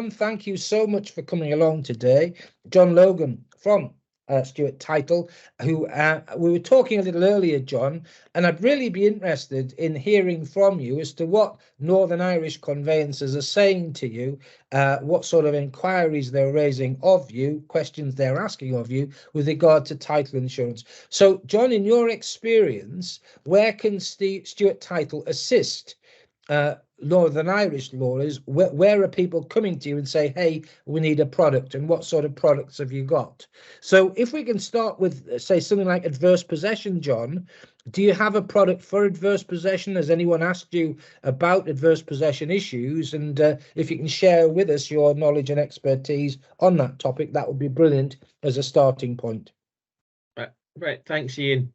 John, thank you so much for coming along today. John Logan from Stewart Title, who we were talking a little earlier, John, and I'd really be interested in hearing from you as to what Northern Irish conveyancers are saying to you, what sort of inquiries they're raising of you, questions they're asking of you with regard to title insurance. So, John, in your experience, where can Stewart Title assist Northern Irish lawyers? Where are people coming to you and say, hey, we need a product, and what sort of products have you got? So if we can start with, say, something like adverse possession, John, do you have a product for adverse possession? Has anyone asked you about adverse possession issues? And if you can share with us your knowledge and expertise on that topic, that would be brilliant as a starting point. Right, thanks, Ian.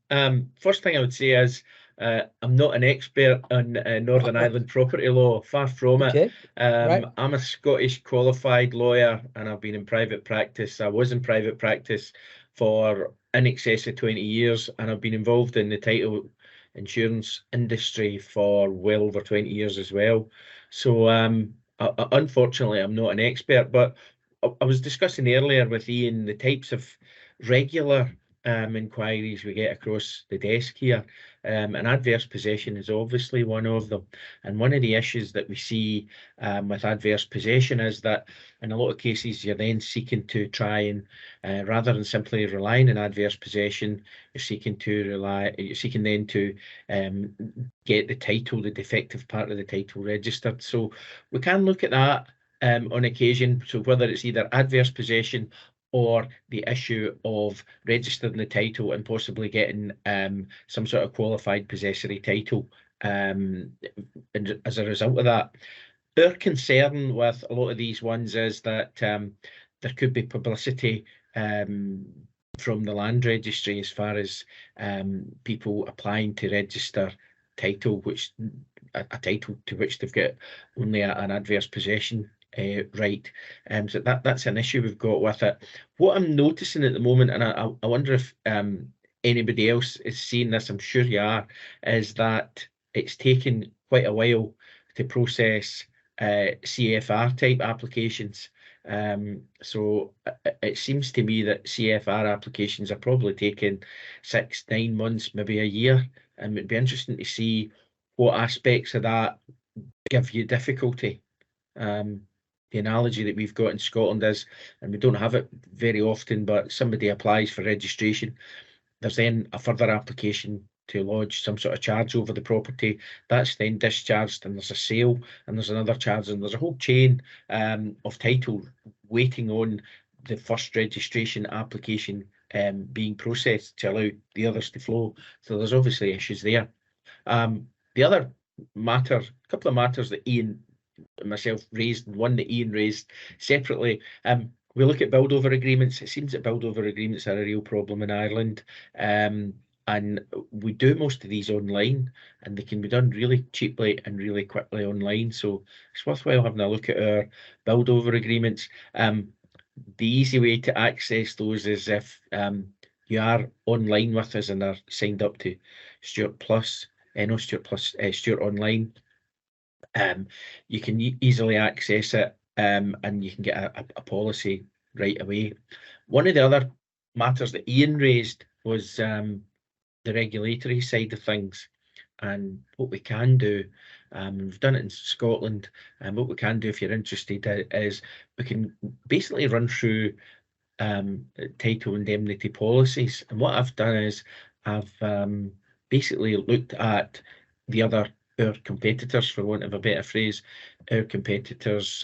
First thing I would say is I'm not an expert on Northern Ireland property law, far from it. Right. I'm a Scottish qualified lawyer, and I've been in private practice. I was in private practice for in excess of 20 years, and I've been involved in the title insurance industry for well over 20 years as well. So unfortunately, I'm not an expert, but I was discussing earlier with Ian the types of regular inquiries we get across the desk here, and adverse possession is obviously one of them. And one of the issues that we see with adverse possession is that in a lot of cases you're then seeking to try and rather than simply relying on adverse possession, you're seeking then to get the title, the defective part of the title registered. So we can look at that on occasion. So whether it's either adverse possession or the issue of registering the title and possibly getting some sort of qualified possessory title and as a result of that. Our concern with a lot of these ones is that there could be publicity from the land registry as far as people applying to register title, which a title to which they've got only an adverse possession right. So that's an issue we've got with it. What I'm noticing at the moment, and I wonder if anybody else is seeing this, I'm sure you are, is that it's taken quite a while to process CFR type applications. So it seems to me that CFR applications are probably taking 6-9 months, maybe a year, and it'd be interesting to see what aspects of that give you difficulty. The analogy that we've got in Scotland is, and we don't have it very often, but somebody applies for registration, there's then a further application to lodge some sort of charge over the property. That's then discharged, and there's a sale, and there's another charge, and there's a whole chain of title waiting on the first registration application being processed to allow the others to flow. So there's obviously issues there. The other matter, a couple of matters that Ian and myself raised, and one that Ian raised separately. We look at build over agreements. It seems that build over agreements are a real problem in Ireland. And we do most of these online, and they can be done really cheaply and really quickly online. So it's worthwhile having a look at our build over agreements. The easy way to access those is if you are online with us and are signed up to Stewart Plus, Stewart Online. You can easily access it, and you can get a policy right away. One of the other matters that Ian raised was the regulatory side of things, and what we can do. We've done it in Scotland, and what we can do if you're interested is we can basically run through title indemnity policies. And what I've done is I've basically looked at our competitors, for want of a better phrase, our competitors'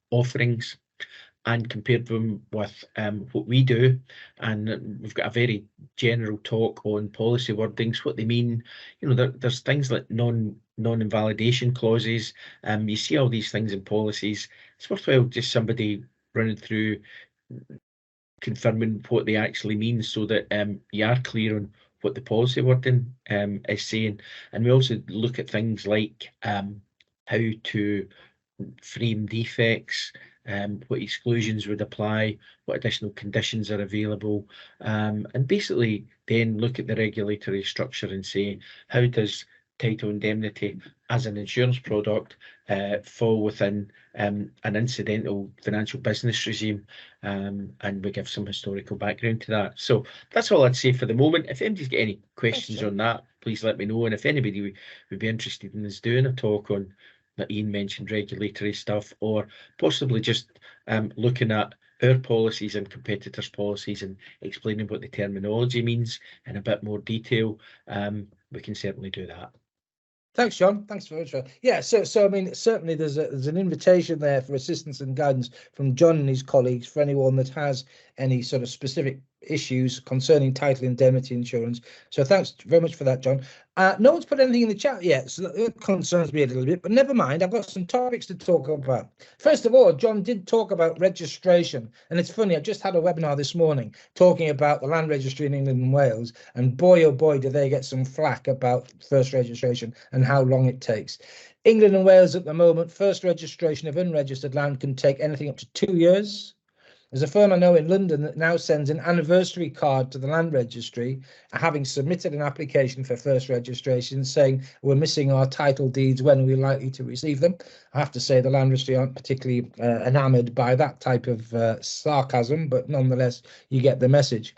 offerings, and compared them with what we do. And we've got a very general talk on policy wordings, what they mean. You know, there's things like non-invalidation clauses. You see all these things in policies. It's worthwhile just somebody running through, confirming what they actually mean, so that you are clear on what the policy wording is saying. And we also look at things like how to frame defects, what exclusions would apply, what additional conditions are available, and basically then look at the regulatory structure and say, how does title indemnity as an insurance product fall within an incidental financial business regime, and we give some historical background to that. So that's all I'd say for the moment. If anybody's got any questions on that, please let me know. And if anybody would be interested in us doing a talk on that Ian mentioned, regulatory stuff, or possibly just looking at our policies and competitors' policies and explaining what the terminology means in a bit more detail, we can certainly do that. Thanks, John. Thanks very much. Yeah, so I mean, certainly there's an invitation there for assistance and guidance from John and his colleagues for anyone that has any sort of specific issues concerning title indemnity insurance. So thanks very much for that, John. No one's put anything in the chat yet, so that concerns me a little bit, but never mind. I've got some topics to talk about. First of all, John did talk about registration, and it's funny, I just had a webinar this morning talking about the land registry in England and Wales, and boy, oh boy, do they get some flack about first registration and how long it takes. England and Wales at the moment, first registration of unregistered land can take anything up to 2 years. There's a firm I know in London that now sends an anniversary card to the land registry, having submitted an application for first registration, saying we're missing our title deeds, when are we likely to receive them? I have to say the land registry aren't particularly enamoured by that type of sarcasm, but nonetheless, you get the message.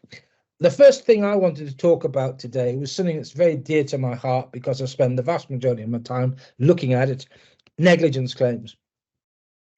The first thing I wanted to talk about today was something that's very dear to my heart because I spend the vast majority of my time looking at it: negligence claims.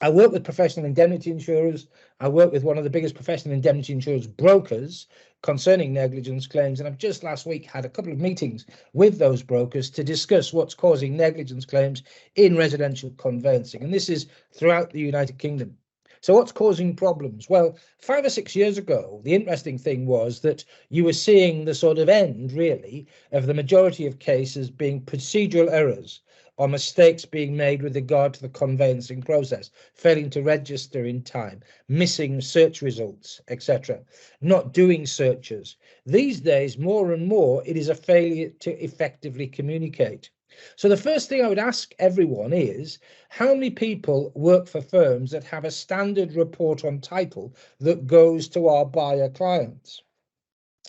I work with professional indemnity insurers. I work with one of the biggest professional indemnity insurers brokers concerning negligence claims. And I've just last week had a couple of meetings with those brokers to discuss what's causing negligence claims in residential conveyancing. And this is throughout the United Kingdom. So what's causing problems? Well, 5 or 6 years ago, the interesting thing was that you were seeing the sort of end, really, of the majority of cases being procedural errors or mistakes being made with regard to the conveyancing process, failing to register in time, missing search results, etc., not doing searches. These days, more and more, it is a failure to effectively communicate. So the first thing I would ask everyone is, how many people work for firms that have a standard report on title that goes to our buyer clients?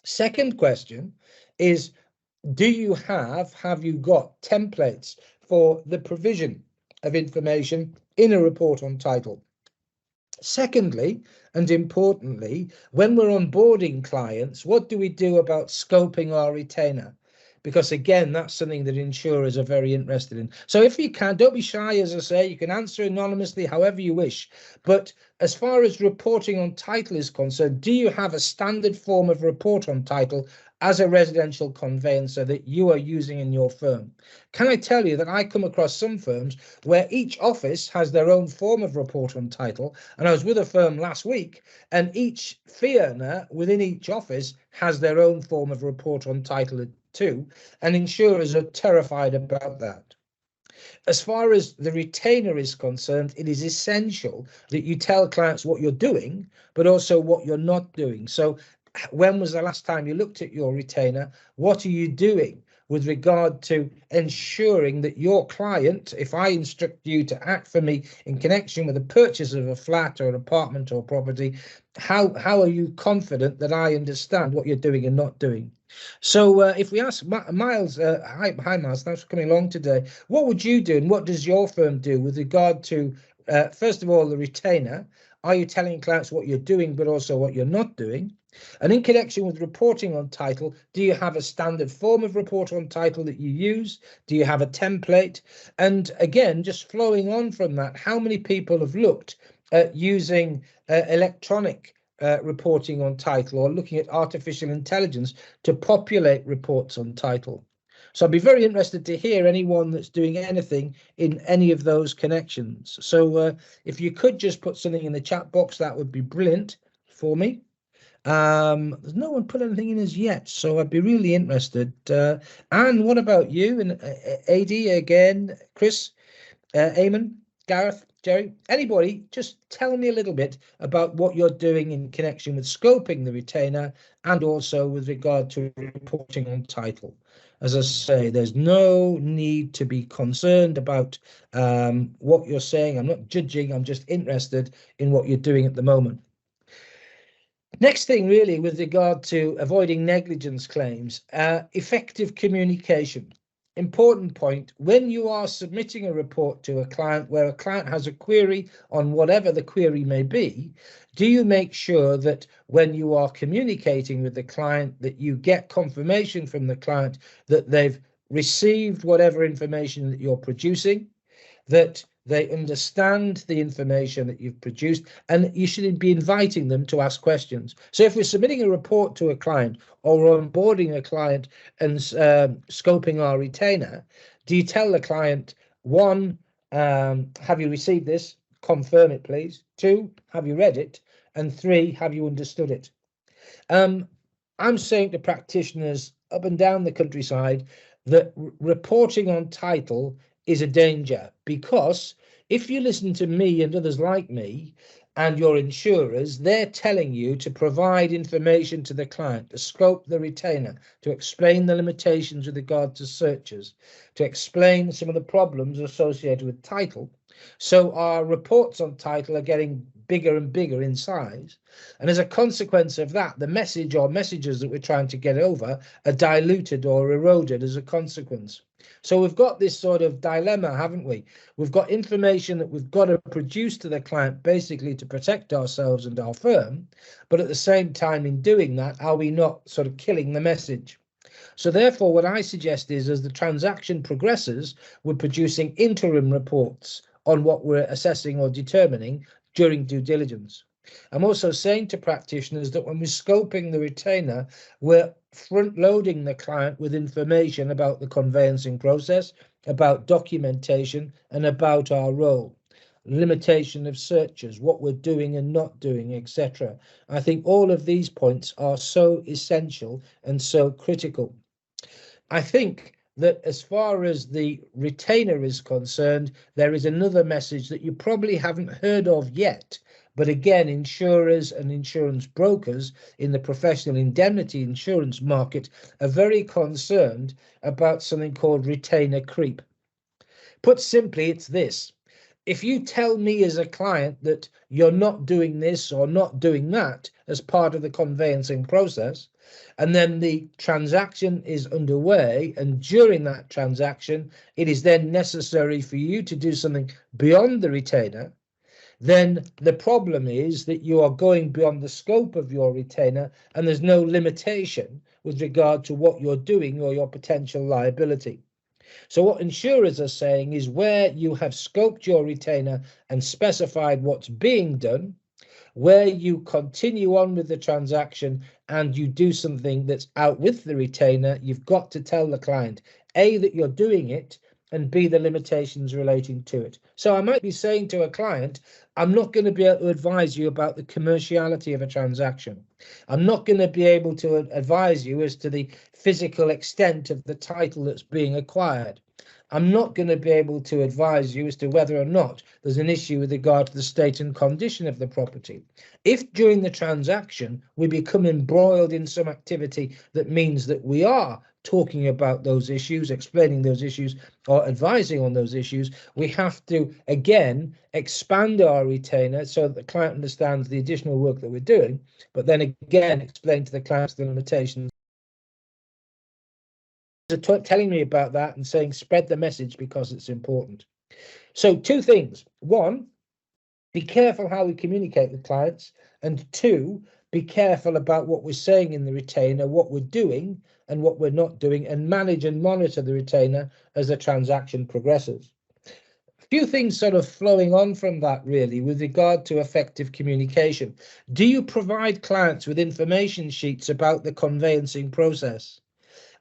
Second question is, have you got templates for the provision of information in a report on title? Secondly, and importantly, when we're onboarding clients, what do we do about scoping our retainer? Because again, that's something that insurers are very interested in. So if you can, don't be shy, as I say, you can answer anonymously however you wish. But as far as reporting on title is concerned, do you have a standard form of report on title as a residential conveyancer that you are using in your firm? Can I tell you that I come across some firms where each office has their own form of report on title? And I was with a firm last week, and each fee earner within each office has their own form of report on title too, and insurers are terrified about that. As far as the retainer is concerned, it is essential that you tell clients what you're doing, but also what you're not doing. So when was the last time you looked at your retainer? What are you doing with regard to ensuring that your client, if I instruct you to act for me in connection with the purchase of a flat or an apartment or property, how are you confident that I understand what you're doing and not doing? So if we ask Miles, hi Miles, thanks for coming along today. What would you do and what does your firm do with regard to, first of all, the retainer? Are you telling clients what you're doing, but also what you're not doing? And in connection with reporting on title, do you have a standard form of report on title that you use? Do you have a template? And again, just flowing on from that, how many people have looked at using electronic reporting on title or looking at artificial intelligence to populate reports on title? So I'd be very interested to hear anyone that's doing anything in any of those connections. So if you could just put something in the chat box, that would be brilliant for me. There's no one put anything in as yet, so I'd be really interested. Anne, what about you? And AD again, Chris, Eamon, Gareth, Jerry, anybody, just tell me a little bit about what you're doing in connection with scoping the retainer and also with regard to reporting on title. As I say, there's no need to be concerned about what you're saying. I'm not judging, I'm just interested in what you're doing at the moment. Next thing, really, with regard to avoiding negligence claims, effective communication. important point, when you are submitting a report to a client where a client has a query on whatever the query may be, do you make sure that when you are communicating with the client that you get confirmation from the client that they've received whatever information that you're producing, that they understand the information that you've produced, and you should be inviting them to ask questions. So if we're submitting a report to a client or onboarding a client and scoping our retainer, do you tell the client, one, have you received this? Confirm it, please. Two, have you read it? And three, have you understood it? I'm saying to practitioners up and down the countryside that reporting on title is a danger, because if you listen to me and others like me and your insurers, they're telling you to provide information to the client, to scope the retainer, to explain the limitations with regard to searches, to explain some of the problems associated with title. So our reports on title are getting bigger and bigger in size. And as a consequence of that, the message or messages that we're trying to get over are diluted or eroded as a consequence. So we've got this sort of dilemma, haven't we? We've got information that we've got to produce to the client basically to protect ourselves and our firm. But at the same time, in doing that, are we not sort of killing the message? So therefore, what I suggest is, as the transaction progresses, we're producing interim reports on what we're assessing or determining during due diligence. I'm also saying to practitioners that when we're scoping the retainer, we're front loading the client with information about the conveyancing process, about documentation, and about our role, limitation of searches, what we're doing and not doing, etc. I think all of these points are so essential and so critical. I think that as far as the retainer is concerned, there is another message that you probably haven't heard of yet. But again, insurers and insurance brokers in the professional indemnity insurance market are very concerned about something called retainer creep. Put simply, it's this. If you tell me as a client that you're not doing this or not doing that as part of the conveyancing process, and then the transaction is underway, and during that transaction, it is then necessary for you to do something beyond the retainer, then the problem is that you are going beyond the scope of your retainer and there's no limitation with regard to what you're doing or your potential liability. So what insurers are saying is, where you have scoped your retainer and specified what's being done, where you continue on with the transaction and you do something that's out with the retainer, you've got to tell the client, A, that you're doing it, and B, the limitations relating to it. So I might be saying to a client, I'm not going to be able to advise you about the commerciality of a transaction. I'm not going to be able to advise you as to the physical extent of the title that's being acquired. I'm not going to be able to advise you as to whether or not there's an issue with regard to the state and condition of the property. If during the transaction we become embroiled in some activity that means that we are talking about those issues, explaining those issues, or advising on those issues, we have to again expand our retainer so that the client understands the additional work that we're doing, but then again explain to the clients the limitations. Telling me about that and saying spread the message because it's important. So two things. One, be careful how we communicate with clients, and two, be careful about what we're saying in the retainer, what we're doing and what we're not doing, and manage and monitor the retainer as the transaction progresses. A few things sort of flowing on from that really with regard to effective communication. Do you provide clients with information sheets about the conveyancing process?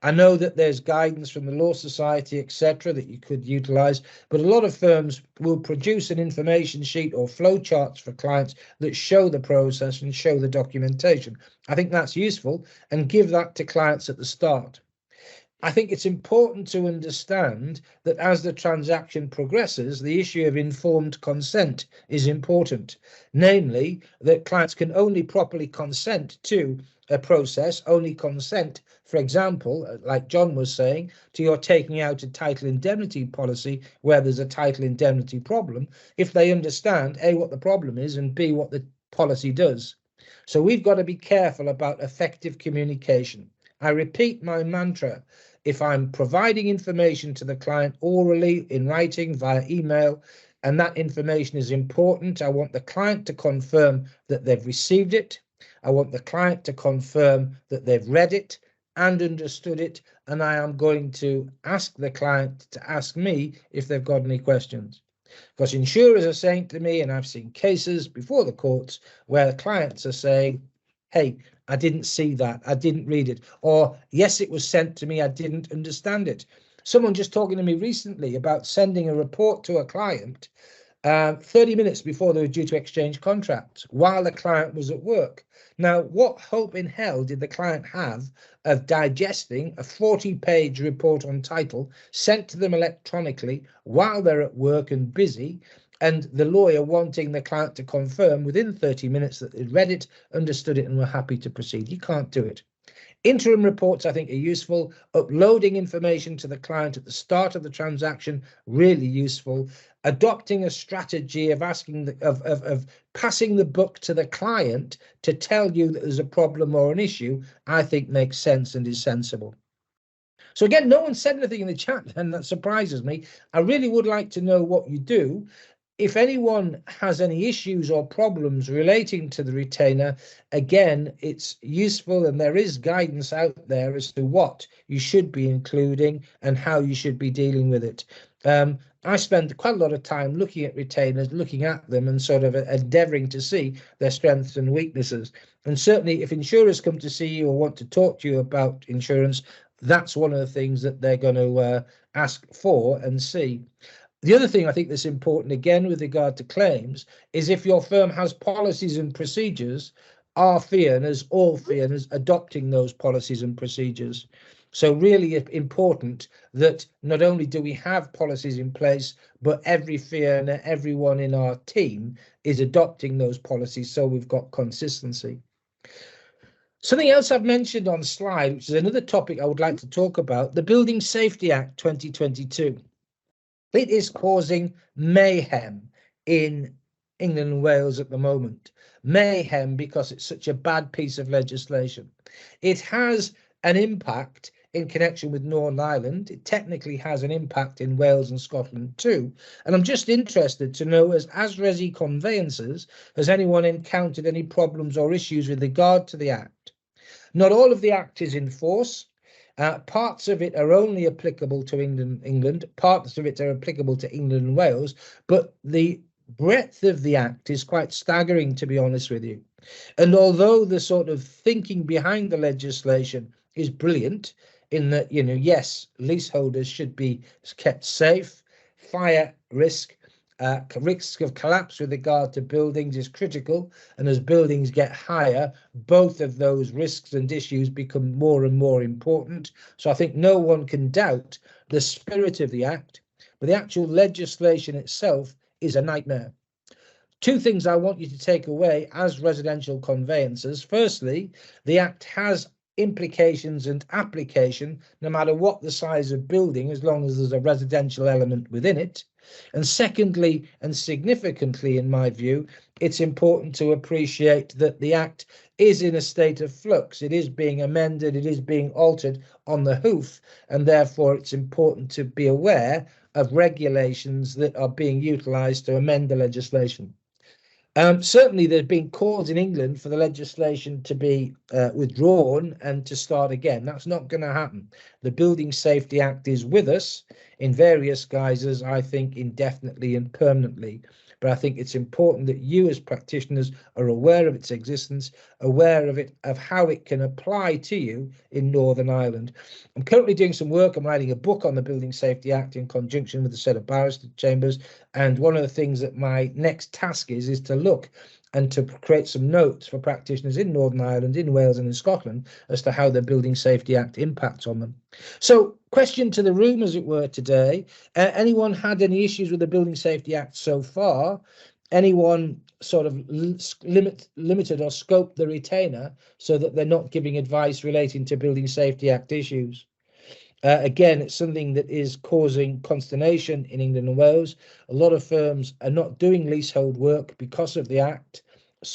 I know that there's guidance from the Law Society, etc., that you could utilize, but a lot of firms will produce an information sheet or flow charts for clients that show the process and show the documentation. I think that's useful, and give that to clients at the start. I think it's important to understand that as the transaction progresses, the issue of informed consent is important. Namely, that clients can only properly consent to a process, only consent, for example, like John was saying, to your taking out a title indemnity policy where there's a title indemnity problem, if they understand A, what the problem is, and B, what the policy does. So we've got to be careful about effective communication. I repeat my mantra. if I'm providing information to the client orally, in writing, via email, and that information is important, I want the client to confirm that they've received it. I want the client to confirm that they've read it and understood it, and I am going to ask the client to ask me if they've got any questions. Because insurers are saying to me, and I've seen cases before the courts where the clients are saying, hey, I didn't see that, I didn't read it, or yes, it was sent to me, I didn't understand it. Someone just talking to me recently about sending a report to a client 30 minutes before they were due to exchange contracts while the client was at work. Now, what hope in hell did the client have of digesting a 40-page report on title sent to them electronically while they're at work and busy, and the lawyer wanting the client to confirm within 30 minutes that they'd read it, understood it, and were happy to proceed? You can't do it. Interim reports, I think, are useful. Uploading information to the client at the start of the transaction, really useful. Adopting a strategy of asking of passing the buck to the client to tell you that there's a problem or an issue, I think makes sense and is sensible. So again, no one said anything in the chat, and that surprises me. I really would like to know what you do. If anyone has any issues or problems relating to the retainer, again, it's useful and there is guidance out there as to what you should be including and how you should be dealing with it. I spend quite a lot of time looking at retainers, looking at them and sort of endeavouring to see their strengths and weaknesses. And certainly if insurers come to see you or want to talk to you about insurance, that's one of the things that they're going to ask for and see. The other thing I think that's important, again, with regard to claims, is if your firm has policies and procedures, are fee earners, all fee earners, adopting those policies and procedures? So really important that not only do we have policies in place, but every fee earner, everyone in our team is adopting those policies, so we've got consistency. Something else I've mentioned on the slide, which is another topic I would like to talk about, the Building Safety Act 2022. It is causing mayhem in England and Wales at the moment. Mayhem because it's such a bad piece of legislation. It has an impact in connection with Northern Ireland. It technically has an impact in Wales and Scotland too. And I'm just interested to know, as resi conveyancers, has anyone encountered any problems or issues with regard to the Act? Not all of the Act is in force. Parts of it are only applicable to England, parts of it are applicable to England and Wales, but the breadth of the Act is quite staggering, to be honest with you. And although the sort of thinking behind the legislation is brilliant, in that, you know, yes, leaseholders should be kept safe, fire risk of collapse with regard to buildings is critical, and as buildings get higher, both of those risks and issues become more and more important. So I think no one can doubt the spirit of the Act, but the actual legislation itself is a nightmare. Two things I want you to take away as residential conveyancers. Firstly, the Act has implications and application no matter what the size of building, as long as there's a residential element within it. And secondly, and significantly in my view, it's important to appreciate that the Act is in a state of flux. It is being amended, it is being altered on the hoof, and therefore it's important to be aware of regulations that are being utilised to amend the legislation. Certainly, there's been calls in England for the legislation to be withdrawn and to start again. That's not going to happen. The Building Safety Act is with us in various guises, I think, indefinitely and permanently. But I think it's important that you as practitioners are aware of its existence, aware of it, of how it can apply to you in Northern Ireland. I'm currently doing some work. I'm writing a book on the Building Safety Act in conjunction with the set of barrister chambers. And one of the things that my next task is to look and to create some notes for practitioners in Northern Ireland, in Wales and in Scotland as to how the Building Safety Act impacts on them. So, question to the room, as it were, today. Anyone had any issues with the Building Safety Act so far? Anyone sort of limited or scoped the retainer so that they're not giving advice relating to Building Safety Act issues? Again, it's something that is causing consternation in England and Wales. A lot of firms are not doing leasehold work because of the Act.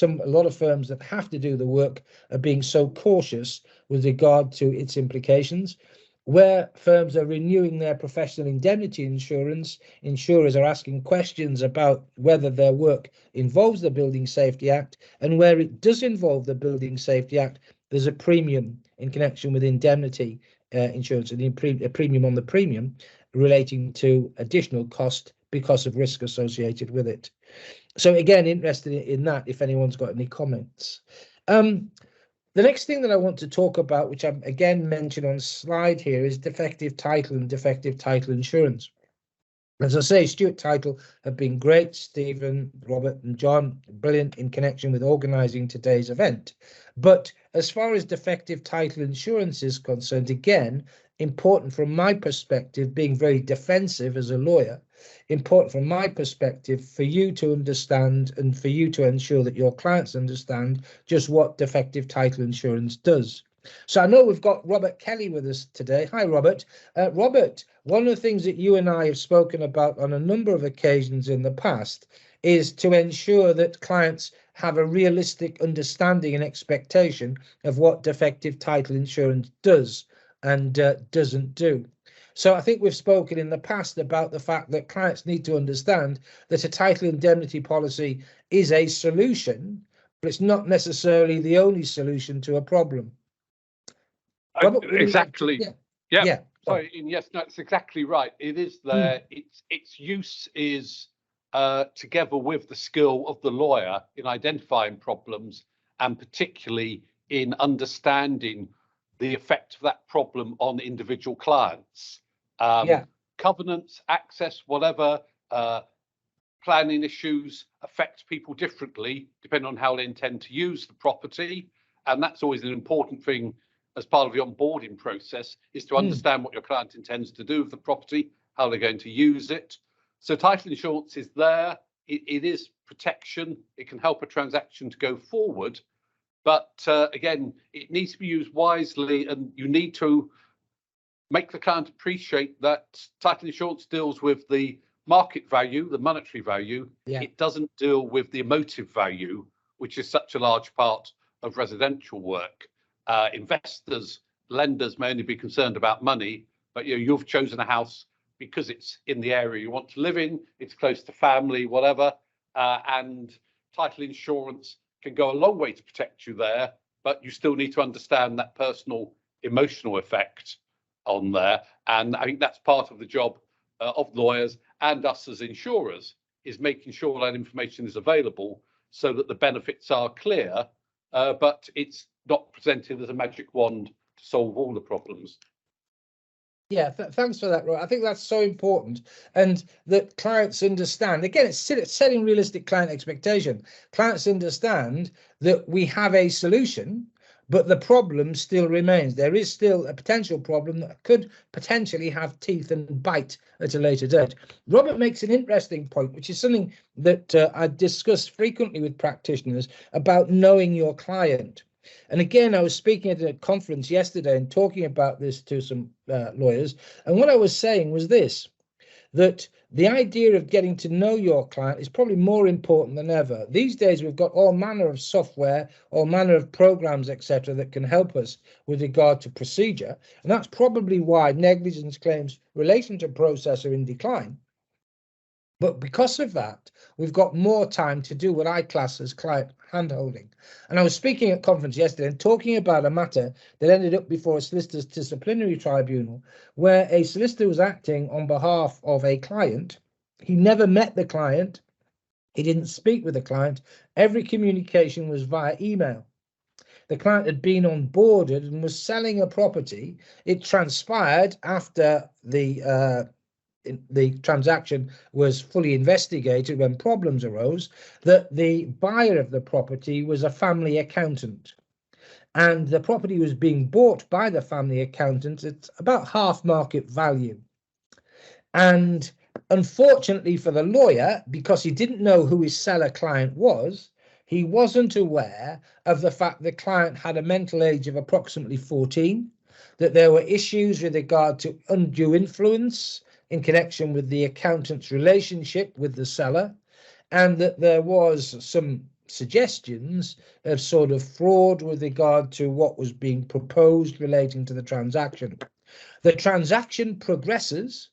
A lot of firms that have to do the work are being so cautious with regard to its implications. where firms are renewing their professional indemnity insurance, insurers are asking questions about whether their work involves the Building Safety Act, and where it does involve the Building Safety Act, there's a premium in connection with indemnity insurance, and a premium on the premium relating to additional cost because of risk associated with it. So again, interested in that if anyone's got any comments. The next thing that I want to talk about, which I'm again mentioned on the slide here, is defective title and defective title insurance. As I say, Stewart Title have been great. Stephen, Robert and John, brilliant in connection with organising today's event. But as far as defective title insurance is concerned, again, important from my perspective, being very defensive as a lawyer, important from my perspective for you to understand and for you to ensure that your clients understand just what defective title insurance does. So I know we've got Robert Kelly with us today. Hi, Robert. Robert, one of the things that you and I have spoken about on a number of occasions in the past is to ensure that clients have a realistic understanding and expectation of what defective title insurance does and doesn't do. So I think we've spoken in the past about the fact that clients need to understand that a title indemnity policy is a solution, but it's not necessarily the only solution to a problem. Robert, exactly. Yeah. Sorry, yes, no, it's exactly right. It is there. Its use is together with the skill of the lawyer in identifying problems and particularly in understanding the effect of that problem on individual clients. Covenants, access, whatever, planning issues affect people differently depending on how they intend to use the property. And that's always an important thing as part of the onboarding process, is to understand what your client intends to do with the property, how they're going to use it. So title insurance is there. It is protection. It can help a transaction to go forward. But again, it needs to be used wisely, and you need to make the client appreciate that title insurance deals with the market value, the monetary value. It doesn't deal with the emotive value, which is such a large part of residential work. Investors, lenders may only be concerned about money, but you've chosen a house because it's in the area you want to live in, it's close to family, whatever, and title insurance can go a long way to protect you there, but you still need to understand that personal emotional effect on there. And I think that's part of the job of lawyers and us as insurers, is making sure that information is available so that the benefits are clear, but it's not presented as a magic wand to solve all the problems. Yeah, thanks for that, Roy. I think that's so important, and that clients understand. Again, it's setting realistic client expectation. Clients understand that we have a solution, but the problem still remains. There is still a potential problem that could potentially have teeth and bite at a later date. Robert makes an interesting point, which is something that I discuss frequently with practitioners about knowing your client. And again, I was speaking at a conference yesterday and talking about this to some lawyers. And what I was saying was this, that the idea of getting to know your client is probably more important than ever. These days, we've got all manner of software, all manner of programs, etc., that can help us with regard to procedure. And that's probably why negligence claims relation to process are in decline. But because of that, we've got more time to do what I class as client handholding. And I was speaking at a conference yesterday and talking about a matter that ended up before a solicitor's disciplinary tribunal, where a solicitor was acting on behalf of a client. He never met the client. He didn't speak with the client. Every communication was via email. The client had been onboarded and was selling a property. It transpired after the transaction was fully investigated, when problems arose, that the buyer of the property was a family accountant, and the property was being bought by the family accountant at about half market value. And unfortunately for the lawyer, because he didn't know who his seller client was, he wasn't aware of the fact the client had a mental age of approximately 14, that there were issues with regard to undue influence in connection with the accountant's relationship with the seller, and that there was some suggestions of sort of fraud with regard to what was being proposed relating to the transaction. The transaction progresses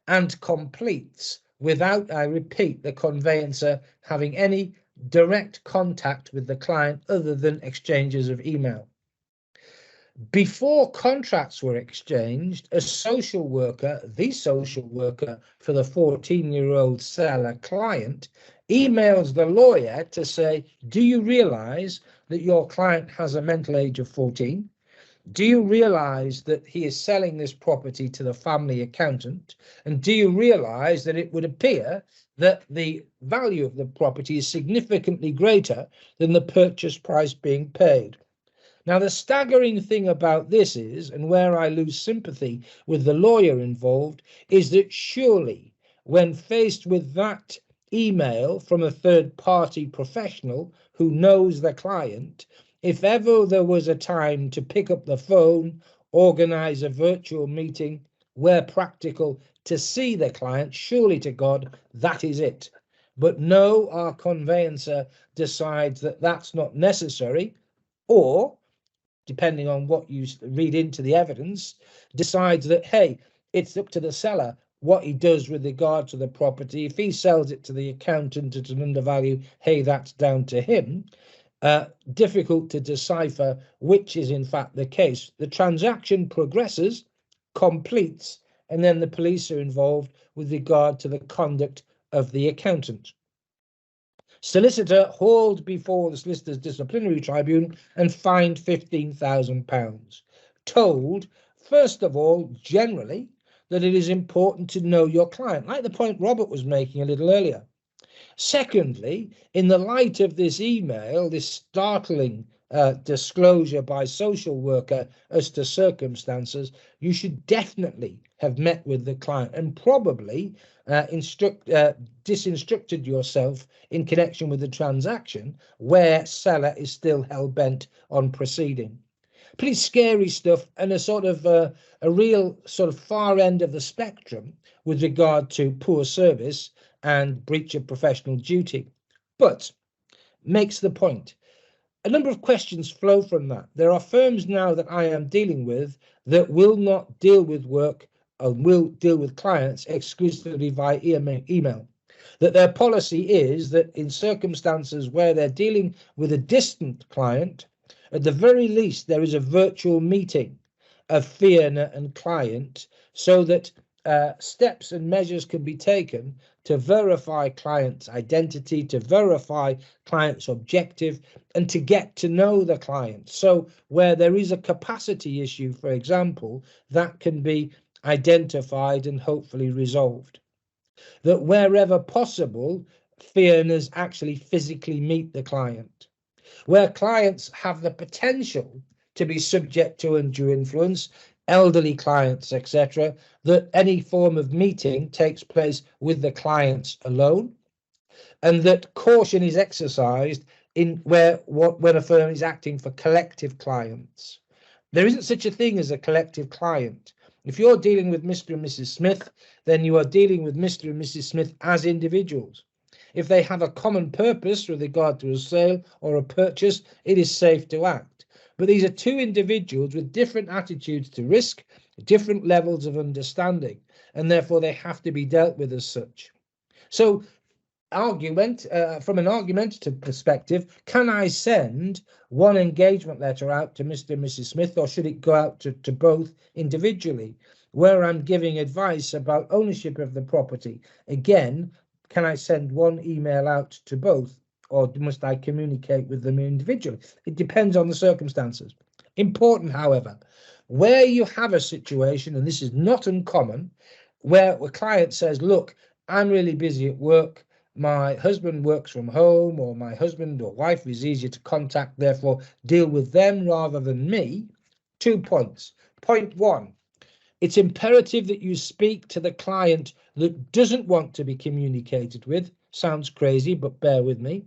and completes without, I repeat, the conveyancer having any direct contact with the client other than exchanges of email. Before contracts were exchanged, a social worker, the social worker for the 14-year-old seller client, emails the lawyer to say, do you realize that your client has a mental age of 14? Do you realize that he is selling this property to the family accountant? And do you realize that it would appear that the value of the property is significantly greater than the purchase price being paid? Now, the staggering thing about this is, and where I lose sympathy with the lawyer involved, is that surely when faced with that email from a third-party professional who knows the client, if ever there was a time to pick up the phone, organize a virtual meeting, where practical, to see the client, surely to God, that is it. But no, our conveyancer decides that that's not necessary, or depending on what you read into the evidence, decides that, hey, it's up to the seller what he does with regard to the property. If he sells it to the accountant at an undervalue, hey, that's down to him. Difficult to decipher which is in fact the case. The transaction progresses, completes, and then the police are involved with regard to the conduct of the accountant. Solicitor hauled before the Solicitors' Disciplinary Tribunal and fined £15,000. Told, first of all, generally, that it is important to know your client, like the point Robert was making a little earlier. Secondly, in the light of this email, this startling disclosure by social worker as to circumstances, you should definitely have met with the client and probably disinstructed yourself in connection with the transaction where seller is still hell-bent on proceeding. Pretty scary stuff, and a sort of a real sort of far end of the spectrum with regard to poor service and breach of professional duty. But makes the point. A number of questions flow from that. There are firms now that I am dealing with that will not deal with work and will deal with clients exclusively via email. That their policy is that in circumstances where they're dealing with a distant client, at the very least, there is a virtual meeting of fee earner and client so that steps and measures can be taken to verify client's identity, to verify client's objective, and to get to know the client. So where there is a capacity issue, for example, that can be identified and hopefully resolved. That wherever possible, fee earners actually physically meet the client. Where clients have the potential to be subject to undue influence, elderly clients, etc., that any form of meeting takes place with the clients alone, and that caution is exercised in when a firm is acting for collective clients. There isn't such a thing as a collective client. If you're dealing with Mr. and Mrs. Smith, then you are dealing with Mr. and Mrs. Smith as individuals. If they have a common purpose with regard to a sale or a purchase, it is safe to act. But these are two individuals with different attitudes to risk, different levels of understanding, and therefore they have to be dealt with as such. So from an argumentative perspective, can I send one engagement letter out to Mr. and Mrs. Smith, or should it go out to both individually, where I'm giving advice about ownership of the property? Again, can I send one email out to both, or must I communicate with them individually? It depends on the circumstances. Important, however, where you have a situation, and this is not uncommon, where a client says, look, I'm really busy at work, my husband works from home, or my husband or wife is easier to contact, therefore deal with them rather than me. 2 points. Point 1, it's imperative that you speak to the client that doesn't want to be communicated with. Sounds crazy, but bear with me.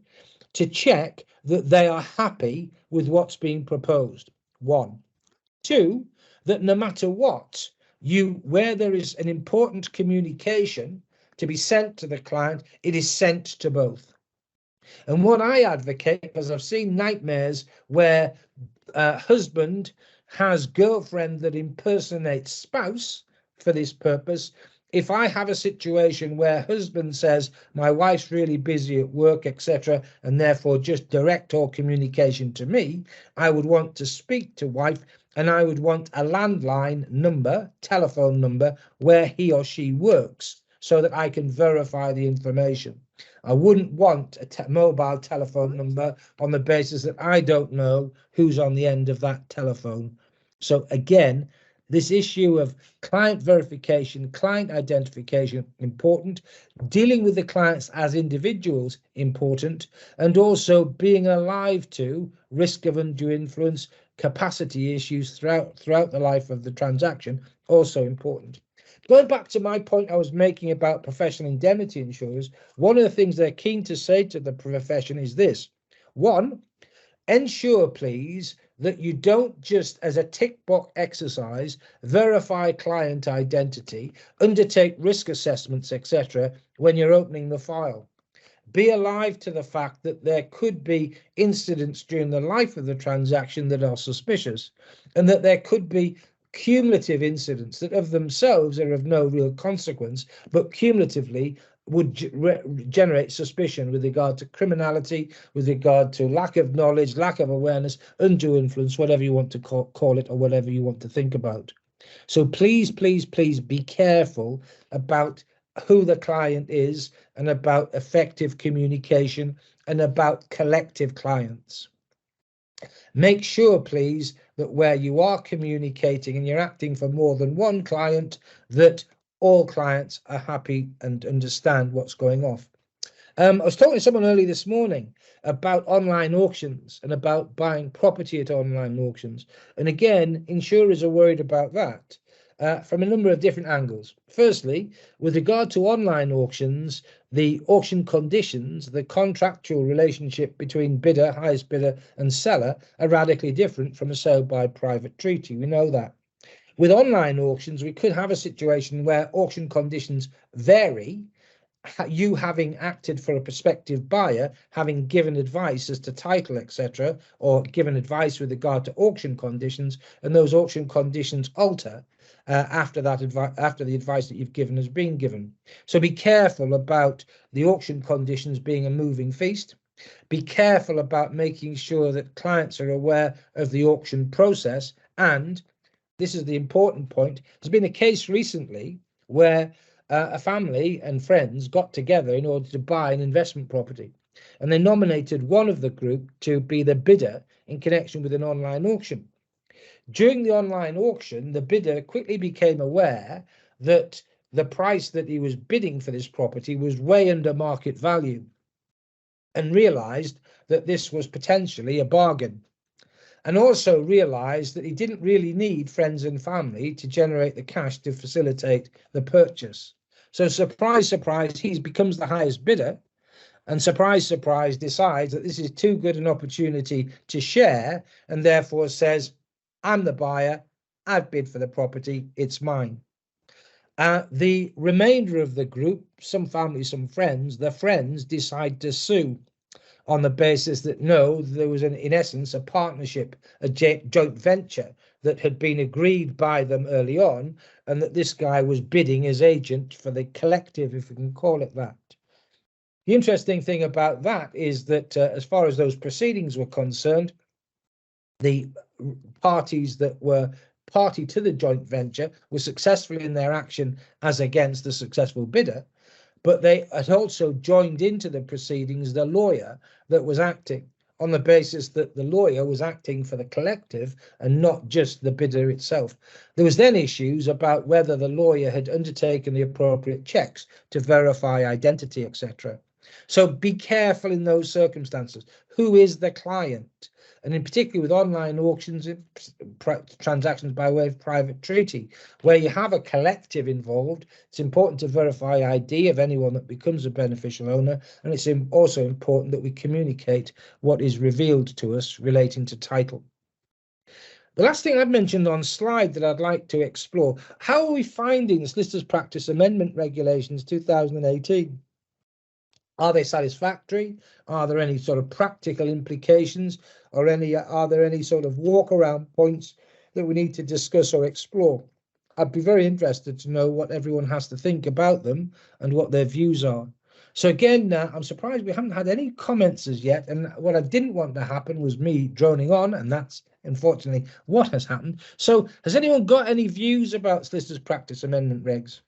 To check that they are happy with what's being proposed. 1. 2, that no matter what, where there is an important communication to be sent to the client, it is sent to both. And what I advocate, because I've seen nightmares where husband has girlfriend that impersonates spouse for this purpose. If I have a situation where husband says my wife's really busy at work, etc., and therefore just direct all communication to me, I would want to speak to wife, and I would want a landline number, telephone number, where he or she works, so that I can verify the information. I wouldn't want a mobile telephone number on the basis that I don't know who's on the end of that telephone. So again, this issue of client verification, client identification, important. Dealing with the clients as individuals, important. And also being alive to risk of undue influence, capacity issues throughout the life of the transaction, also important. Going back to my point I was making about professional indemnity insurers, one of the things they're keen to say to the profession is this. One, ensure, please, that you don't just, as a tick box exercise, verify client identity, undertake risk assessments, etc., when you're opening the file. Be alive to the fact that there could be incidents during the life of the transaction that are suspicious, and that there could be cumulative incidents that of themselves are of no real consequence, but cumulatively would generate suspicion with regard to criminality, with regard to lack of knowledge, lack of awareness, undue influence, whatever you want to call it, or whatever you want to think about. So please, please, please be careful about who the client is, and about effective communication, and about collective clients. Make sure, please, that where you are communicating and you're acting for more than one client, that all clients are happy and understand what's going on. I was talking to someone early this morning about online auctions and about buying property at online auctions. And again, insurers are worried about that from a number of different angles. Firstly, with regard to online auctions, the auction conditions, the contractual relationship between bidder, highest bidder, and seller are radically different from a sale by private treaty. We know that. With online auctions, we could have a situation where auction conditions vary, you having acted for a prospective buyer, having given advice as to title, etc., or given advice with regard to auction conditions, and those auction conditions alter after the advice that you've given has been given. So be careful about the auction conditions being a moving feast. Be careful about making sure that clients are aware of the auction process. And this is the important point. There's been a case recently where a family and friends got together in order to buy an investment property, and they nominated one of the group to be the bidder in connection with an online auction. During the online auction, the bidder quickly became aware that the price that he was bidding for this property was way under market value, and realized that this was potentially a bargain, and also realized that he didn't really need friends and family to generate the cash to facilitate the purchase. So surprise, surprise, he becomes the highest bidder, and surprise, surprise, decides that this is too good an opportunity to share, and therefore says, I'm the buyer, I've bid for the property, it's mine. The remainder of the group, some family, some friends, the friends decide to sue on the basis that no, there was in essence a partnership, a joint venture that had been agreed by them early on, and that this guy was bidding as agent for the collective, if we can call it that. The interesting thing about that is that as far as those proceedings were concerned, the parties that were party to the joint venture were successful in their action as against the successful bidder, but they had also joined into the proceedings the lawyer that was acting, on the basis that the lawyer was acting for the collective and not just the bidder itself. There was then issues about whether the lawyer had undertaken the appropriate checks to verify identity, etc. So be careful in those circumstances. Who is the client? And in particular with online auctions, transactions by way of private treaty, where you have a collective involved, it's important to verify ID of anyone that becomes a beneficial owner, and it's also important that we communicate what is revealed to us relating to title. The last thing I've mentioned on slide that I'd like to explore, how are we finding the Solicitors Practice Amendment Regulations 2018? Are they satisfactory? Are there any sort of practical implications, or are there any sort of walk around points that we need to discuss or explore. I'd be very interested to know what everyone has to think about them and what their views are. So again, I'm surprised we haven't had any comments as yet. And what I didn't want to happen was me droning on, and that's unfortunately what has happened. So has anyone got any views about solicitors' practice amendment regs?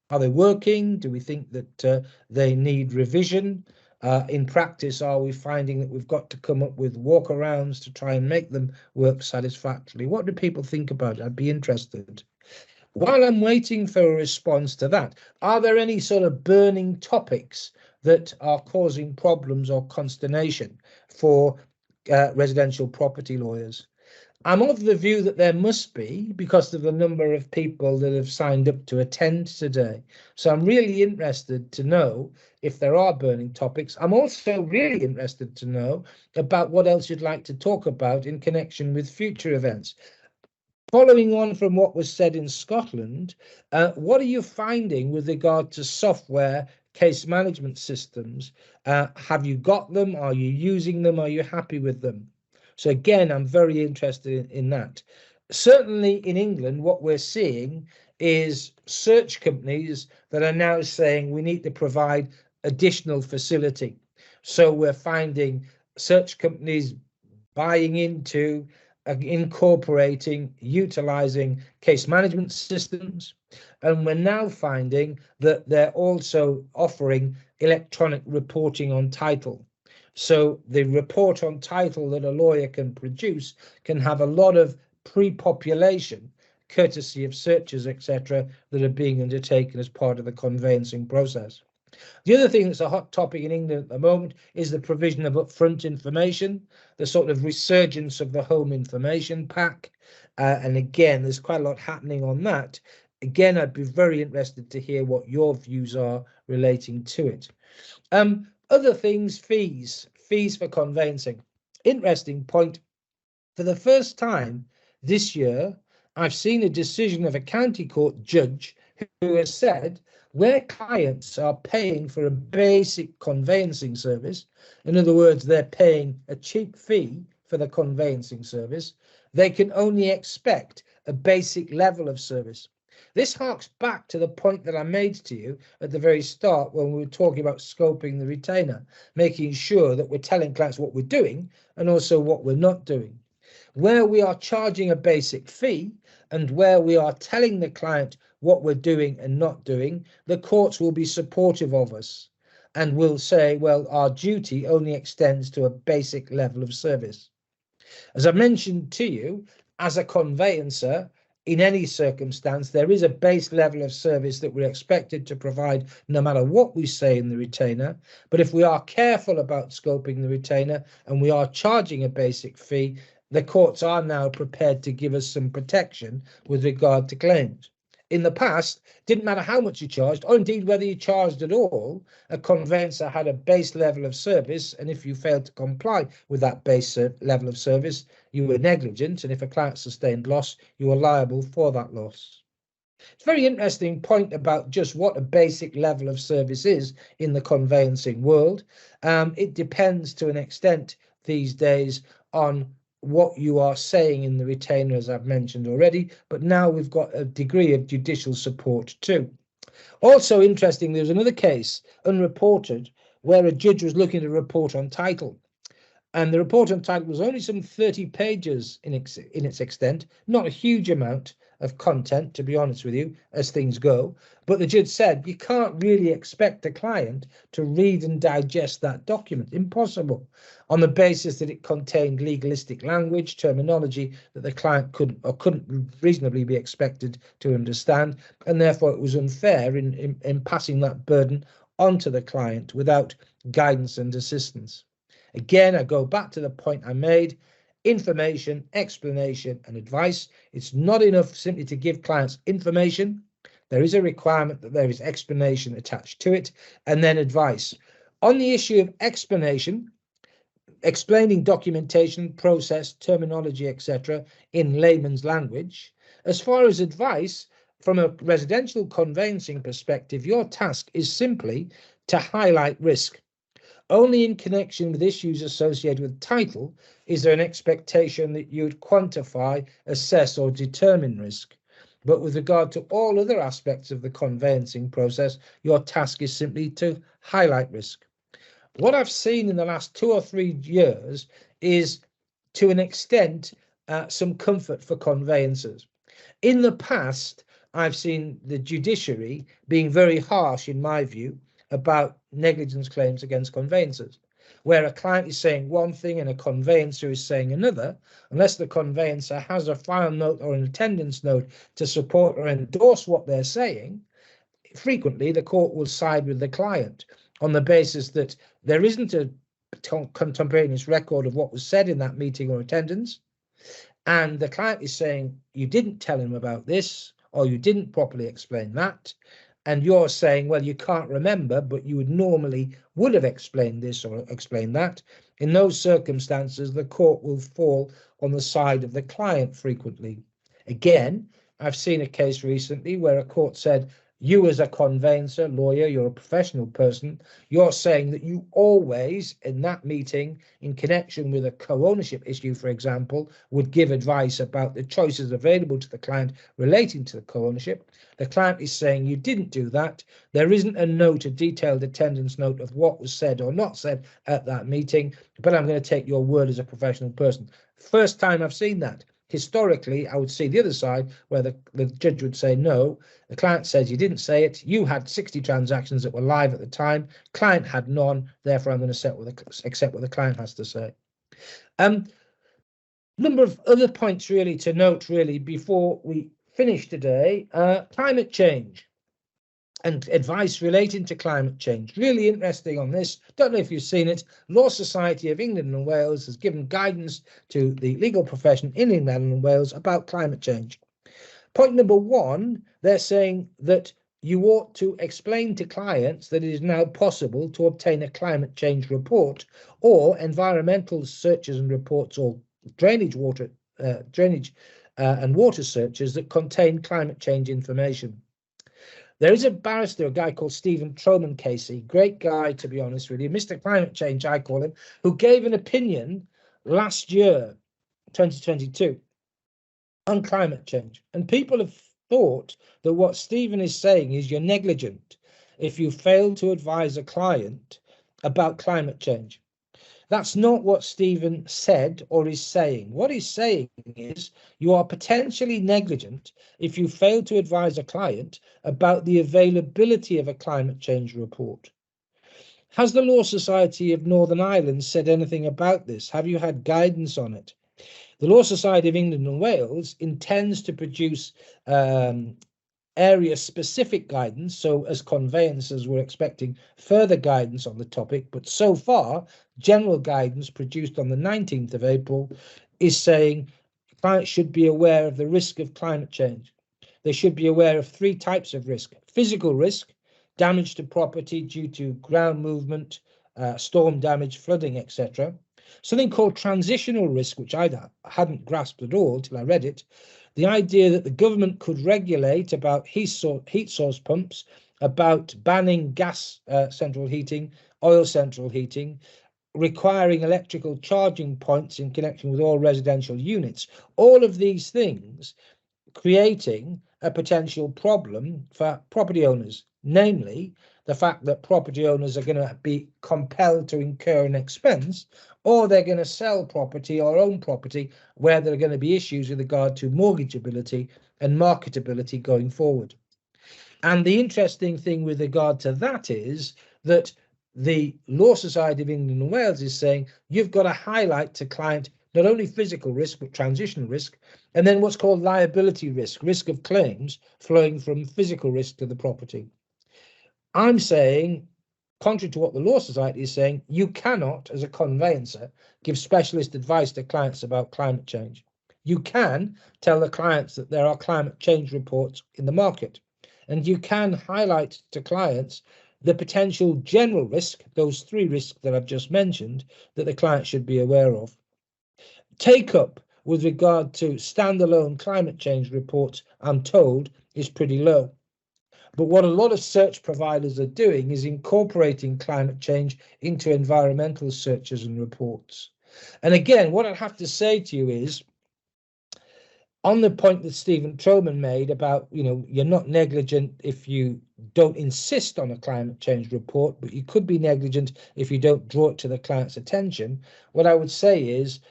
Are they working? Do we think that they need revision? In practice, are we finding that we've got to come up with walkarounds to try and make them work satisfactorily? What do people think about it? I'd be interested. While I'm waiting for a response to that, are there any sort of burning topics that are causing problems or consternation for residential property lawyers? I'm of the view that there must be, because of the number of people that have signed up to attend today. So I'm really interested to know if there are burning topics. I'm also really interested to know about what else you'd like to talk about in connection with future events. Following on from what was said in Scotland, what are you finding with regard to software case management systems? Have you got them? Are you using them? Are you happy with them? So again, I'm very interested in that. Certainly in England, what we're seeing is search companies that are now saying we need to provide additional facility. So we're finding search companies buying into, incorporating, utilizing case management systems. And we're now finding that they're also offering electronic reporting on title. So the report on title that a lawyer can produce can have a lot of pre-population, courtesy of searches, etc., that are being undertaken as part of the conveyancing process. The other thing that's a hot topic in England at the moment is the provision of upfront information, the sort of resurgence of the Home Information Pack. And again, there's quite a lot happening on that. Again, I'd be very interested to hear what your views are relating to it. Other things, fees for conveyancing. Interesting point. For the first time this year, I've seen a decision of a county court judge who has said where clients are paying for a basic conveyancing service, in other words, they're paying a cheap fee for the conveyancing service, they can only expect a basic level of service. This harks back to the point that I made to you at the very start when we were talking about scoping the retainer, making sure that we're telling clients what we're doing and also what we're not doing. Where we are charging a basic fee and where we are telling the client what we're doing and not doing, the courts will be supportive of us and will say, well, our duty only extends to a basic level of service. As I mentioned to you, as a conveyancer, in any circumstance, there is a base level of service that we're expected to provide no matter what we say in the retainer. But if we are careful about scoping the retainer and we are charging a basic fee, the courts are now prepared to give us some protection with regard to claims. In the past, didn't matter how much you charged, or indeed whether you charged at all, a conveyancer had a base level of service, and if you failed to comply with that base level of service, you were negligent, and if a client sustained loss, you were liable for that loss. It's a very interesting point about just what a basic level of service is in the conveyancing world. It depends to an extent these days on what you are saying in the retainer, as I've mentioned already, but now we've got a degree of judicial support too. Also interesting, there's another case, unreported, where a judge was looking at a report on title. And the report on title was only some 30 pages in its extent, not a huge amount of content, to be honest with you, as things go. But the judge said, you can't really expect a client to read and digest that document. Impossible. On the basis that it contained legalistic language, terminology that the client couldn't reasonably be expected to understand. And therefore it was unfair in passing that burden onto the client without guidance and assistance. Again, I go back to the point I made. Information, explanation, and advice. It's not enough simply to give clients information. There is a requirement that there is explanation attached to it, and then advice. On the issue of explanation, explaining documentation, process, terminology, etc., in layman's language. As far as advice, from a residential conveyancing perspective, your task is simply to highlight risk. Only in connection with issues associated with title is there an expectation that you would quantify, assess, or determine risk. But with regard to all other aspects of the conveyancing process, your task is simply to highlight risk. What I've seen in the last 2 or 3 years is, to an extent, some comfort for conveyancers. In the past, I've seen the judiciary being very harsh, in my view, about negligence claims against conveyancers, where a client is saying one thing and a conveyancer is saying another. Unless the conveyancer has a file note or an attendance note to support or endorse what they're saying, frequently the court will side with the client on the basis that there isn't a contemporaneous record of what was said in that meeting or attendance, and the client is saying you didn't tell him about this, or you didn't properly explain that, and you're saying, well, you can't remember, but you would have explained this or explained that. In those circumstances, the court will fall on the side of the client frequently. Again, I've seen a case recently where a court said, you as a conveyancer, lawyer, you're a professional person, you're saying that you always, in that meeting, in connection with a co-ownership issue, for example, would give advice about the choices available to the client relating to the co-ownership. The client is saying you didn't do that. There isn't a note, a detailed attendance note of what was said or not said at that meeting, but I'm going to take your word as a professional person. First time I've seen that. Historically, I would see the other side where the judge would say, no, the client says you didn't say it. You had 60 transactions that were live at the time. Client had none. Therefore, I'm going to accept what the client has to say. Number of other points really to note really before we finish today. Climate change and advice relating to climate change. Really interesting on this. Don't know if you've seen it. Law Society of England and Wales has given guidance to the legal profession in England and Wales about climate change. Point number one, they're saying that you ought to explain to clients that it is now possible to obtain a climate change report or environmental searches and reports or drainage and water searches that contain climate change information. There is a barrister, a guy called Stephen Troman Casey, great guy, to be honest with you, Mr. Climate Change, I call him, who gave an opinion last year, 2022, on climate change. And people have thought that what Stephen is saying is you're negligent if you fail to advise a client about climate change. That's not what Stephen said or is saying. What he's saying is you are potentially negligent if you fail to advise a client about the availability of a climate change report. Has the Law Society of Northern Ireland said anything about this? Have you had guidance on it? The Law Society of England and Wales intends to produce area-specific guidance, so as conveyancers we're expecting further guidance on the topic, but so far general guidance produced on the 19th of April is saying clients should be aware of the risk of climate change. They should be aware of 3 types of risk: physical risk, damage to property due to ground movement, storm damage, flooding, etc. Something called transitional risk, which I hadn't grasped at all till I read it. The idea that the government could regulate about heat source pumps, about banning gas central heating, oil central heating, requiring electrical charging points in connection with all residential units. All of these things creating a potential problem for property owners, namely the fact that property owners are going to be compelled to incur an expense, or they're going to sell property or own property where there are going to be issues with regard to mortgageability and marketability going forward. And the interesting thing with regard to that is that the Law Society of England and Wales is saying you've got to highlight to client not only physical risk, but transitional risk, and then what's called liability risk, risk of claims flowing from physical risk to the property. I'm saying, contrary to what the Law Society is saying, you cannot, as a conveyancer, give specialist advice to clients about climate change. You can tell the clients that there are climate change reports in the market, and you can highlight to clients the potential general risk, those 3 risks that I've just mentioned, that the client should be aware of. Take up with regard to standalone climate change reports, I'm told, is pretty low. But what a lot of search providers are doing is incorporating climate change into environmental searches and reports. And again, what I'd have to say to you is, on the point that Stephen Troman made about, you're not negligent if you don't insist on a climate change report, but you could be negligent if you don't draw it to the client's attention. What I would say is,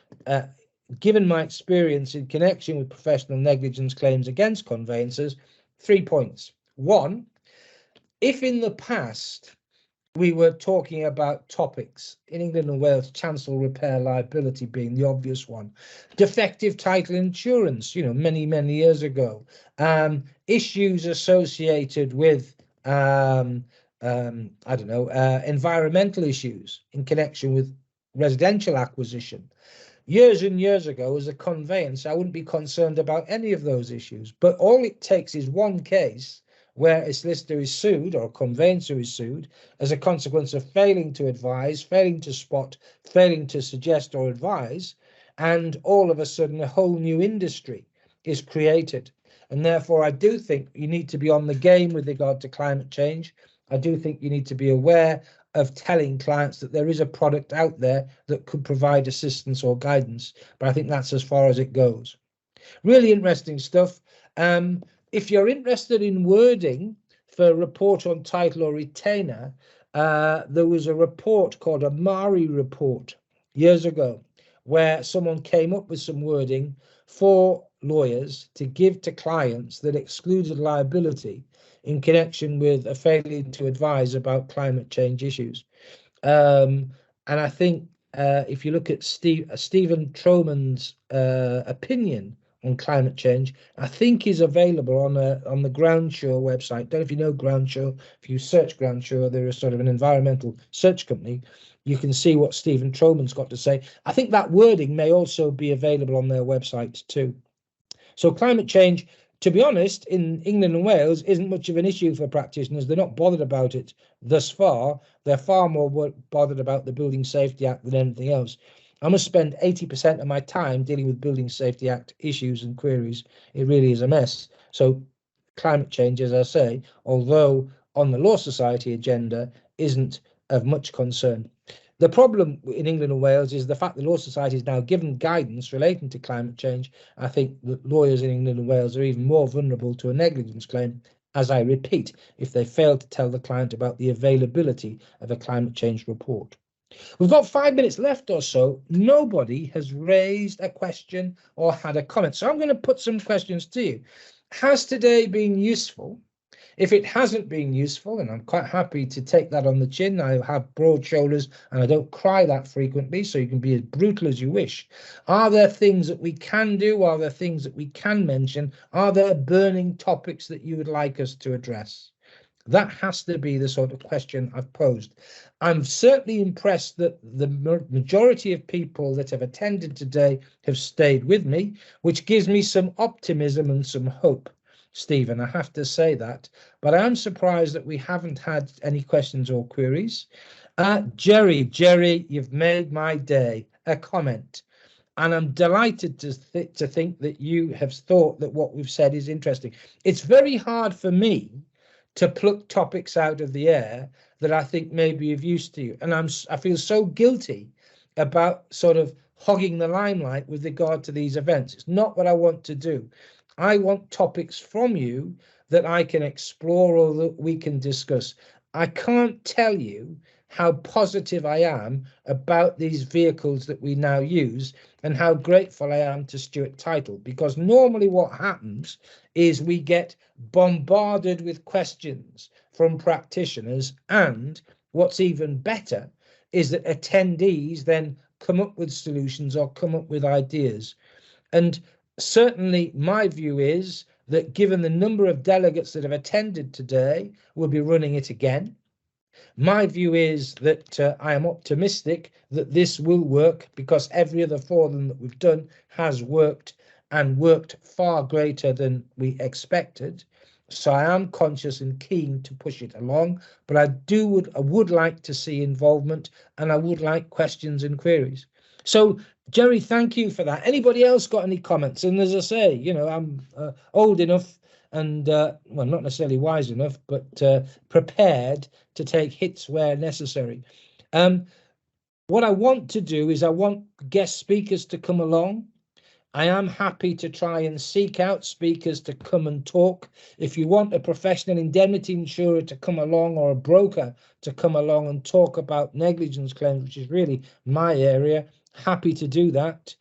given my experience in connection with professional negligence claims against conveyancers, 3 points. One, if in the past we were talking about topics in England and Wales, chancel repair liability being the obvious one, defective title insurance, many, many years ago, issues associated with, environmental issues in connection with residential acquisition. Years and years ago, as a conveyancer, I wouldn't be concerned about any of those issues. But all it takes is one case where a solicitor is sued or a conveyancer is sued as a consequence of failing to advise, failing to spot, failing to suggest or advise, and all of a sudden a whole new industry is created. And therefore, I do think you need to be on the game with regard to climate change. I do think you need to be aware of telling clients that there is a product out there that could provide assistance or guidance. But I think that's as far as it goes. Really interesting stuff. If you're interested in wording for report on title or retainer, there was a report called a Mari report years ago, where someone came up with some wording for lawyers to give to clients that excluded liability in connection with a failure to advise about climate change issues. And I think if you look at Stephen Troman's opinion on climate change, I think is available on the Groundshaw website. Don't know if you know Groundshaw. If you search Groundshaw, they're a sort of an environmental search company. You can see what Stephen Troman's got to say. I think that wording may also be available on their website too. So climate change, to be honest, in England and Wales isn't much of an issue for practitioners. They're not bothered about it thus far. They're far more bothered about the Building Safety Act than anything else. I must spend 80% of my time dealing with Building Safety Act issues and queries. It really is a mess. So climate change, as I say, although on the Law Society agenda, isn't of much concern. The problem in England and Wales is the fact the Law Society is now given guidance relating to climate change. I think that lawyers in England and Wales are even more vulnerable to a negligence claim, as I repeat, if they fail to tell the client about the availability of a climate change report. We've got 5 minutes left or so. Nobody has raised a question or had a comment. So I'm going to put some questions to you. Has today been useful? If it hasn't been useful, and I'm quite happy to take that on the chin, I have broad shoulders and I don't cry that frequently, so you can be as brutal as you wish. Are there things that we can do? Are there things that we can mention? Are there burning topics that you would like us to address? That has to be the sort of question I've posed. I'm certainly impressed that the majority of people that have attended today have stayed with me, which gives me some optimism and some hope. Stephen, I have to say that, but I am surprised that we haven't had any questions or queries. Jerry, you've made my day. A comment. And I'm delighted to think that you have thought that what we've said is interesting. It's very hard for me to pluck topics out of the air that I think may be of use to you. And I feel so guilty about sort of hogging the limelight with regard to these events. It's not what I want to do. I want topics from you that I can explore or that we can discuss. I can't tell you how positive I am about these vehicles that we now use and how grateful I am to Stewart Title, because normally what happens is we get bombarded with questions from practitioners, and what's even better is that attendees then come up with solutions or come up with ideas. And certainly my view is that given the number of delegates that have attended today, we'll be running it again. My view is that I am optimistic that this will work, because every other forum that we've done has worked and worked far greater than we expected. So I am conscious and keen to push it along, but I would like to see involvement, and I would like questions and queries. So Jerry, thank you for that. Anybody else got any comments? And as I say, I'm old enough and well, not necessarily wise enough, but prepared to take hits where necessary. What I want to do is I want guest speakers to come along. I am happy to try and seek out speakers to come and talk. If you want a professional indemnity insurer to come along, or a broker to come along and talk about negligence claims, which is really my area, happy to do that.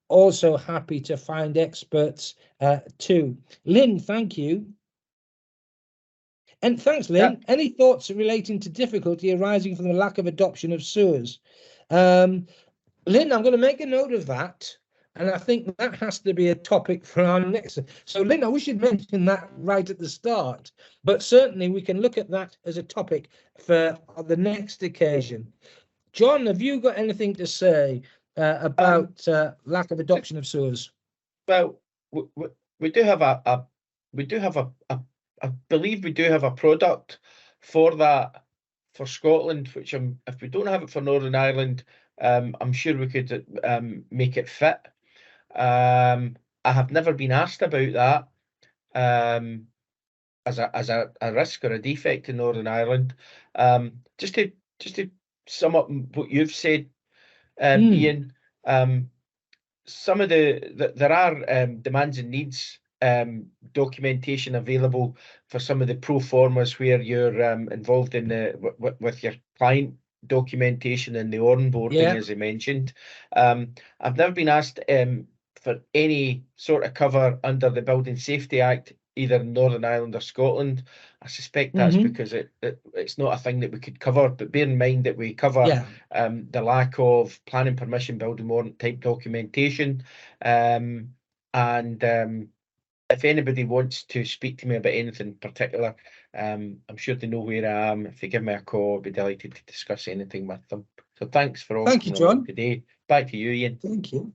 Also happy to find experts too. Lynn, thank you. And thanks, Lynn. Yeah. Any thoughts relating to difficulty arising from the lack of adoption of sewers? Lynn, I'm going to make a note of that. And I think that has to be a topic for our next. So, Lynn, I wish you'd mentioned that right at the start. But certainly we can look at that as a topic for the next occasion. John, have you got anything to say about lack of adoption of sewers? Well, we do have I believe we do have a product for that for Scotland, which if we don't have it for Northern Ireland, I'm sure we could make it fit. I have never been asked about that as a risk or a defect in Northern Ireland. Just to sum up what you've said, Ian. Some of there are demands and needs documentation available for some of the pro formas where you're involved in with your client documentation and the onboarding, as I mentioned. I've never been asked for any sort of cover under the Building Safety Act, either in Northern Ireland or Scotland. I suspect that's because it's not a thing that we could cover, but bear in mind that we cover the lack of planning permission, building warrant type documentation. And if anybody wants to speak to me about anything in particular, I'm sure they know where I am. If they give me a call, I'll be delighted to discuss anything with them. So thanks for all Thank you, John. Today. Back to you, Ian. Thank you.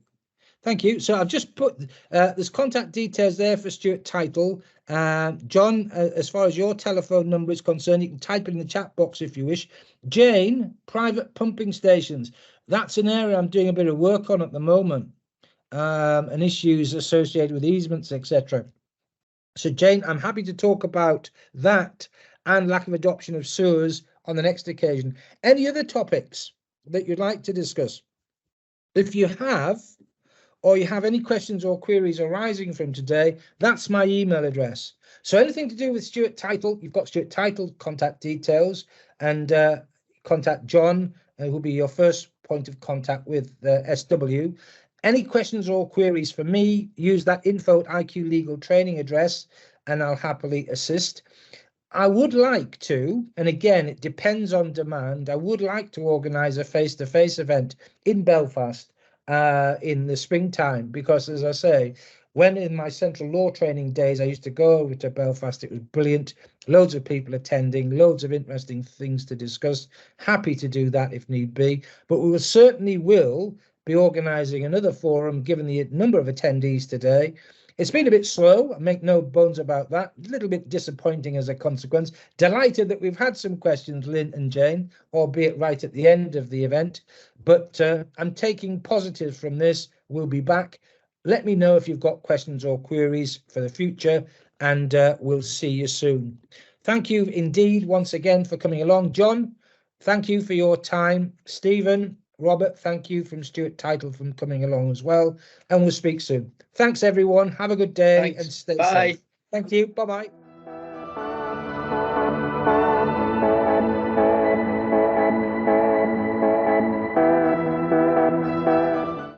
Thank you. So I've just put there's contact details there for Stewart Title. John, as far as your telephone number is concerned, you can type it in the chat box if you wish. Jane, private pumping stations. That's an area I'm doing a bit of work on at the moment, and issues associated with easements, etc. So Jane, I'm happy to talk about that and lack of adoption of sewers on the next occasion. Any other topics that you'd like to discuss? If you have, or you have any questions or queries arising from today, that's my email address. So anything to do with Stewart Title, you've got Stewart Title contact details, and contact John, who will be your first point of contact with SW. Any questions or queries for me, use that info@IQ Legal Training address, and I'll happily assist. I would like to, and again, it depends on demand, I would like to organise a face-to-face event in Belfast in the springtime, because as I say, when in my central law training days I used to go over to Belfast, it was brilliant, loads of people attending, loads of interesting things to discuss. Happy to do that if need be, but we certainly will be organising another forum given the number of attendees today. It's been a bit slow, I make no bones about that, a little bit disappointing as a consequence. Delighted that we've had some questions, Lynn and Jane, albeit right at the end of the event, but I'm taking positives from this. We'll be back. Let me know if you've got questions or queries for the future, and we'll see you soon. Thank you indeed once again for coming along. John, thank you for your time. Stephen, Robert, thank you from Stewart Title for coming along as well, and we'll speak soon. Thanks everyone, have a good day. Thanks. And stay Bye. safe. Thank you, bye-bye.